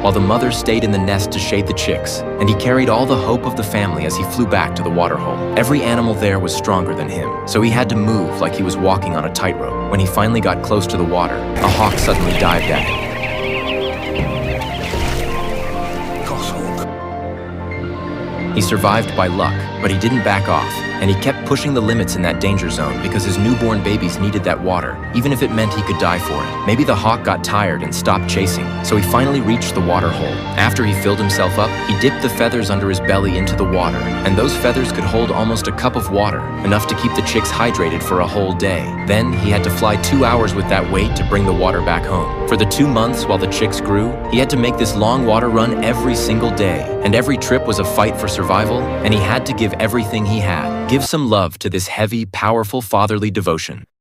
while the mother stayed in the nest to shade the chicks, and he carried all the hope of the family as he flew back to the waterhole. Every animal there was stronger than him, so he had to move like he was walking on a tightrope. When he finally got close to the water, a hawk suddenly dived at him. He survived by luck, but he didn't back off, and he kept pushing the limits in that danger zone because his newborn babies needed that water, even if it meant he could die for it. Maybe the hawk got tired and stopped chasing, so he finally reached the water hole. After he filled himself up, he dipped the feathers under his belly into the water, and those feathers could hold almost a cup of water, enough to keep the chicks hydrated for a whole day. Then he had to fly 2 hours with that weight to bring the water back home. For the 2 months while the chicks grew, he had to make this long water run every single day, and every trip was a fight for survival, and he had to give everything he had. Give some love to this heavy, powerful fatherly devotion.